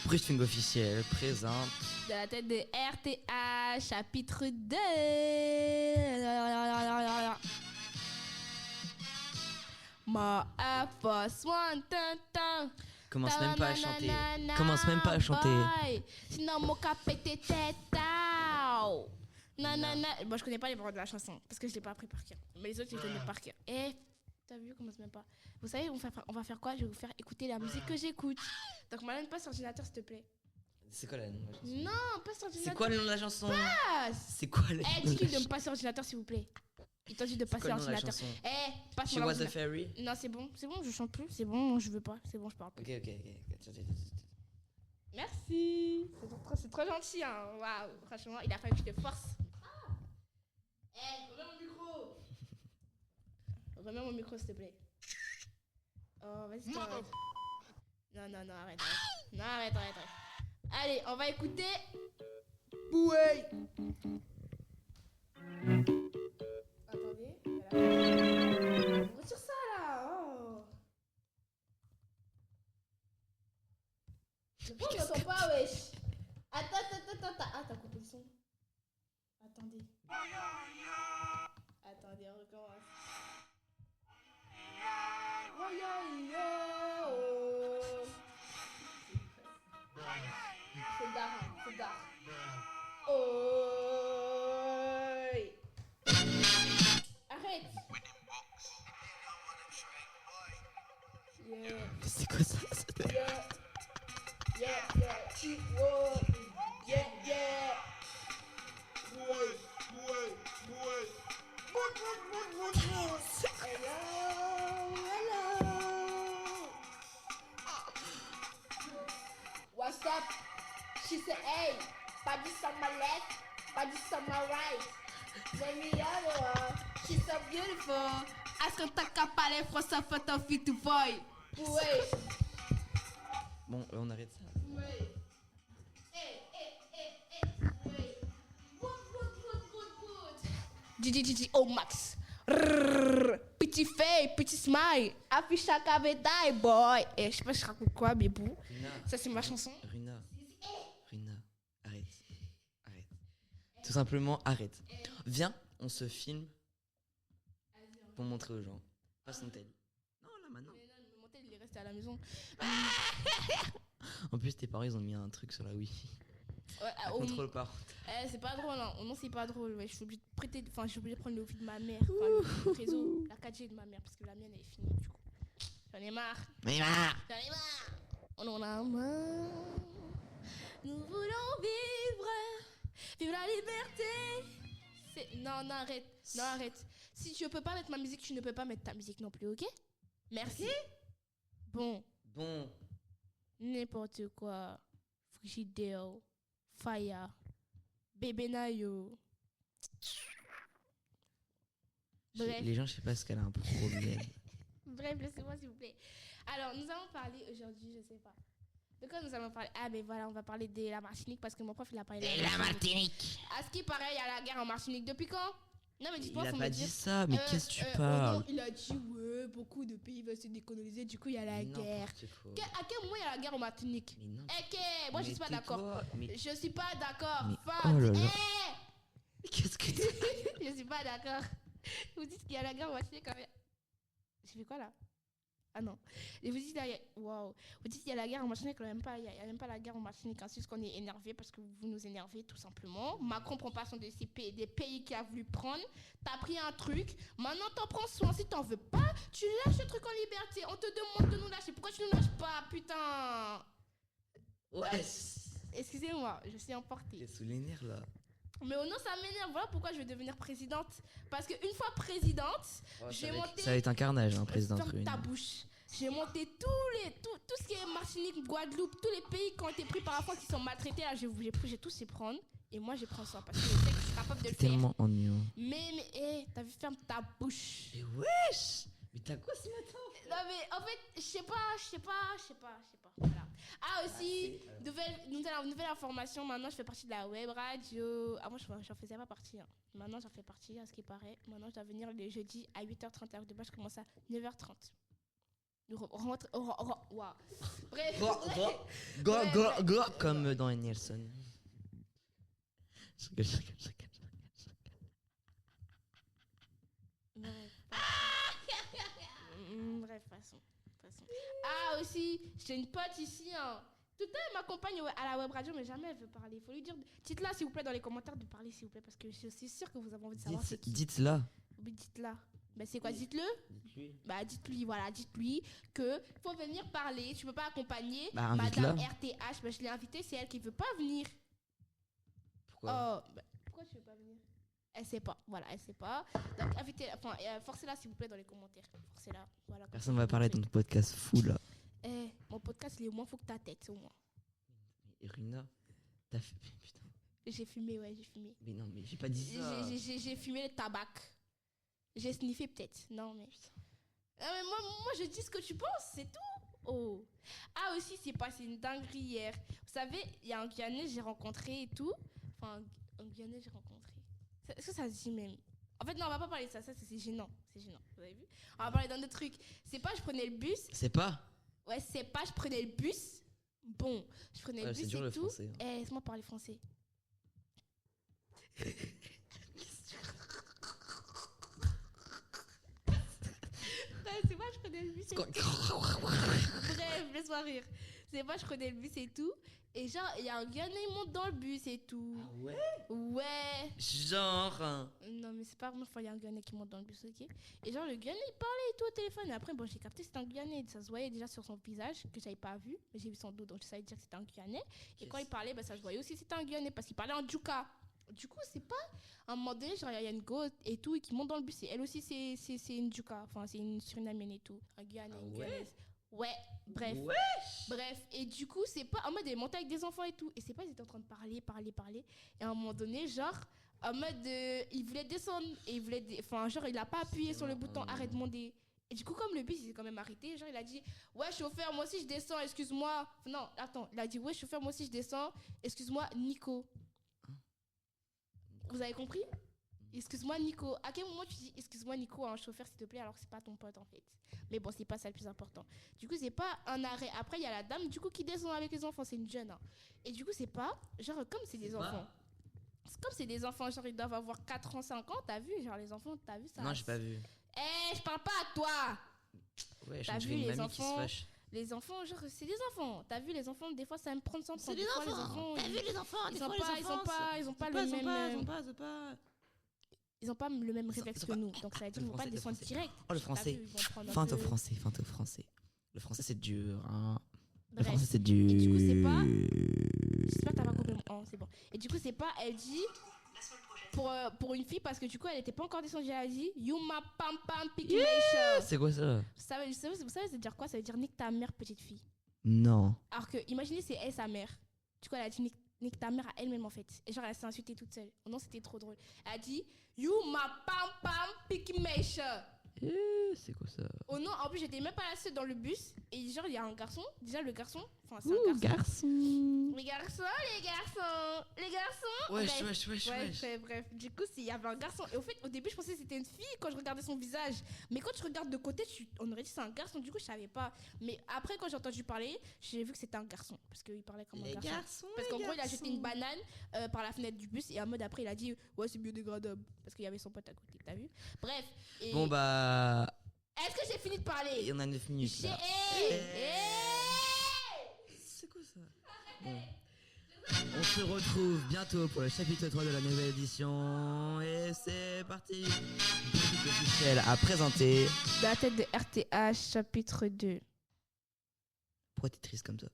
Briefing officiel présente. De la tête de RTA, chapitre 2. Ma Air Force One, Commence même pas à chanter. Commence même pas à chanter. Sinon, mon cap était tête. Nanana. Bon, je connais pas les paroles de la chanson parce que je l'ai pas appris par cœur. Mais les autres, je les connais par cœur. Eh, t'as vu, commence même pas. Vous savez, on va faire quoi? Je vais vous faire écouter la musique que j'écoute. Donc, Malène, passe ordinateur, s'il te plaît. C'est quoi le nom de la chanson? Non, passe ordinateur. C'est quoi le nom de la chanson? Passe. C'est quoi le nom Eh, dis-lui de me passer ordinateur, s'il vous plaît. Il t'a dit de passer ordinateur. Eh, passe She was a fairy. Non, c'est bon, je chante plus. C'est bon, je veux pas. C'est bon, je parle plus. Ok. Merci. C'est trop gentil, hein. Waouh, franchement, il a fallu que je te force. Eh, remets mon micro. Remets mon micro, s'il te plaît. Oh, vas-y, toi. Non, arrête. Non, arrête. Allez, on va écouter. Boué. Attendez. Retire ça, là. Oh. Pourquoi on n'entend pas, wesh? Attends. Ah, t'as coupé le son. Attendez, on recommence. C'est d'art. Oh. Arrête. Yeah. C'est quoi ça? Yeah. Hello. What's up? She said, hey, pas du on my left, pas du on my right. Let me over. She's so beautiful. Est-ce que t'as qu'à parler français for ton fit to boy? Ouais. Bon, on arrête ça. Ouais. Hey. Ouais. Good. Oh Max. Petit fait, petit smile. Affiche à cabétail, boy. Et je sais pas si je raconte quoi, mais bon. Rina. Ça, c'est ma chanson. Rina, arrête. Tout simplement, arrête. Viens, on se filme pour montrer aux gens. Passe ton tel. Non, là, maintenant. Mais non, mon tel, il est resté à la maison. En plus, tes parents, ils ont mis un truc sur la Wi-Fi. Ouais, Contrôle pas. C'est pas drôle, hein. Non, c'est pas drôle. Ouais. Je suis obligée de prendre le Wi-Fi de ma mère. Enfin, le réseau, la 4G de ma mère, parce que la mienne, elle est finie, du coup. J'en ai marre. On en a marre. Nous voulons vivre la liberté. Non, arrête. Si je peux pas mettre ma musique, tu ne peux pas mettre ta musique non plus, ok? Merci. Bon. N'importe quoi. Frigidaire, Fire, Bébé Nayo. Bref. Les gens, je sais pas ce qu'elle a un problème. Bref, laissez-moi s'il vous plaît. Alors, nous allons parler aujourd'hui, je sais pas. De quoi nous allons parler? Ah, ben voilà, on va parler de la Martinique parce que mon prof, il a parlé de la Martinique. À ce qui paraît, il y a la guerre en Martinique. Depuis quand? Non, mais Il a pas dit ça, mais qu'est-ce que tu parles? Non, il a dit, ouais, beaucoup de pays veulent se décoloniser, du coup, il y a la guerre. À quel moment il y a la guerre en Martinique? Mais non. Moi, je suis pas d'accord. Je suis pas d'accord. Oh là là. Qu'est-ce que Je suis pas d'accord. Vous dites qu'il y a la guerre en Martinique quand même. J'ai fait quoi là? Ah non. Et vous dites là, wow. Vous dites qu'il y a la guerre en Martinique, il n'y a même pas la guerre en Martinique. Ensuite, qu'on est énervé parce que vous nous énervez tout simplement. Macron prend pas soin des pays qu'il a voulu prendre. T'as pris un truc, maintenant t'en prends soin. Si t'en veux pas, tu lâches le truc en liberté. On te demande de nous lâcher. Pourquoi tu nous lâches pas, putain? Ouais. Excusez-moi, je suis emportée. T'es sous les nerfs là. Mais oh non, ça m'énerve. Voilà pourquoi je vais devenir présidente. Parce qu'une fois présidente, j'ai monté... Ça va être un carnage, hein, présidente. Ferme ta bouche. J'ai monté tout ce qui est Martinique, Guadeloupe, tous les pays qui ont été pris par la France, qui sont maltraités. Là, j'ai tous les prendre. Et moi, je prends ça parce que je sais que je suis capable de le faire. Tellement ennuyant. Mais, t'as vu, ferme ta bouche. Mais wesh! Mais t'as quoi ce matin? Non, mais en fait, je sais pas. Voilà. Ah, aussi, nouvelle information. Maintenant, je fais partie de la web radio. Ah, moi, j'en faisais pas partie. Hein. Maintenant, j'en fais partie, à ce qui paraît. Maintenant, je dois venir le jeudi à 8h30. Alors, de base, je commence à 9h30. Waouh. Bref. Go, comme dans Nielsen. Je rigole. Bref, passons. Ah, aussi, j'ai une pote ici. Hein. Tout le temps, elle m'accompagne à la web radio, mais jamais elle veut parler. Il faut lui dire. Dites-la, s'il vous plaît, dans les commentaires de parler, s'il vous plaît, parce que je suis sûre que vous avez envie de savoir c'est qui. Dites-la. Oui, dites-la. Ben, c'est quoi, dites-le. Dites-lui. Bah, dites-lui que faut venir parler. Tu peux pas accompagner Bah, Madame invite-la. RTH. Ben, je l'ai invitée, c'est elle qui veut pas venir. Pourquoi Pourquoi tu veux pas venir? Elle sait pas. Voilà, elle sait pas. Donc, forcez-la, s'il vous plaît, dans les commentaires. Forcez-la. Voilà, Personne va parler de ton podcast fou là. Mon podcast, il est au moins, faut que ta tête, au moins. Mais Rina, t'as fait. Putain. J'ai fumé. Mais non, mais j'ai pas dit ça. J'ai fumé le tabac. J'ai sniffé peut-être. Non, mais. Ah, mais moi, je dis ce que tu penses, c'est tout. Oh. Ah, aussi, c'est passé une dinguerie hier. Vous savez, il y a un Guyanais, j'ai rencontré et tout. Enfin, un Guyanais, j'ai rencontré. Est-ce que ça se dit même? En fait, non, on va pas parler de ça. Ça, c'est gênant. C'est gênant. Vous avez vu? On va parler d'un autre truc. C'est pas, je prenais le bus. C'est pas. Ouais, c'est pas, je prenais le bus. Bon, je prenais le bus c'est dur et le tout. français. Hein. Laisse-moi parler français. C'est pas, je prenais le bus et tout. Bref, laisse-moi rire. C'est pas, je prenais le bus et tout. Et genre, il y a un gars, il monte dans le bus et tout. Ah ouais? Ouais. Genre. Non, mais c'est pas vraiment fois, il y a un Guyanais qui monte dans le bus, ok? Et genre, le Guyanais, il parlait et tout au téléphone. Et après, bon, j'ai capté, c'était un Guyanais. Ça se voyait déjà sur son visage, que j'avais pas vu. Mais j'ai vu son dos, donc je savais dire que c'était un Guyanais. Et quand il parlait, bah, ça se voyait aussi que c'était un Guyanais, parce qu'il parlait en Djouka. Du coup, c'est pas à un moment donné, genre, il y a une go et tout, et qui monte dans le bus. Et elle aussi, c'est une Djouka. Enfin, c'est une Surinamienne et tout. Un Guyanais, une Guyanaise. Ouais, bref. Bref, et du coup, c'est pas en mode, elle montait avec des enfants et tout. Et c'est pas, ils étaient en train de parler. Et à un moment donné, genre, en mode, il voulait descendre. Et il voulait. Enfin, genre, il a pas appuyé sur le bouton arrête de monter. Et du coup, comme le bus, il s'est quand même arrêté, genre, il a dit, ouais, chauffeur, moi aussi je descends, excuse-moi. Non, attends, il a dit, ouais, chauffeur, moi aussi je descends, excuse-moi, Nico. Vous avez compris? Excuse-moi, Nico. À quel moment tu dis excuse-moi, Nico, à un chauffeur, s'il te plaît, alors que c'est pas ton pote en fait? Mais bon, c'est pas ça le plus important. Du coup, c'est pas un arrêt. Après, il y a la dame, du coup, qui descend avec les enfants. C'est une jeune. Hein. Et du coup, c'est pas. Genre, comme c'est des enfants. Comme c'est des enfants, genre, ils doivent avoir 4 ans, 5 ans. T'as vu? Genre, les enfants, t'as vu ça? Non, j'ai pas vu. Je parle pas à toi! Ouais, T'as je vu une les mamie enfants? qui se fâche. Les enfants, genre, c'est des enfants. T'as vu, les enfants, des fois, ça me prend 100 ans. C'est des enfants. T'as vu les enfants? Ils ont pas le même. Ils n'ont pas le même réflexe que nous. Donc, ça veut dire qu'ils ne vont pas descendre direct. Oh, le français. Feinte au français. Le français, c'est dur. Hein. Le Bref. français, c'est dur. Et du coup, c'est pas. J'espère que t'as pas compris. Oh, c'est bon. Et du coup, c'est pas. Elle dit. Pour une fille, parce que du coup, elle n'était pas encore descendue. Elle a dit You ma pam pam picky nation. C'est quoi ça? Vous savez, ça veut dire quoi? Ça veut dire nique ta mère, petite fille. Non. Alors que, imaginez, c'est elle, sa mère. Du coup, elle a dit nique ta mère à elle-même en fait. Et genre, elle s'est insultée toute seule. Oh non, c'était trop drôle. Elle a dit You ma pam pam picky nation. C'est quoi ça? Oh non, en plus, j'étais même pas la seule dans le bus. Et genre, il y a un garçon. Déjà, le garçon. Enfin, c'est un garçon. Les garçons. Ouais, bref. Du coup, il y avait un garçon. Et au fait, au début, je pensais que c'était une fille quand je regardais son visage. Mais quand tu regardes de côté, on aurait dit que c'est un garçon. Du coup, je savais pas. Mais après, quand j'ai entendu parler, j'ai vu que c'était un garçon. Parce qu'il parlait comme un garçon. Parce qu'en gros, il a jeté une banane par la fenêtre du bus. Et en mode après, il a dit ouais, c'est biodégradable. Parce qu'il y avait son pote à côté. T'as vu? Bref. Et bon, bah. est-ce que j'ai fini de parler? Il y en a 9 minutes. Là. C'est quoi ça? Bon. On se retrouve bientôt pour le chapitre 3 de la nouvelle édition. Et c'est parti. Brigitte officielle à présenter. De la tête de RTH, chapitre 2. Pourquoi t'es triste comme ça?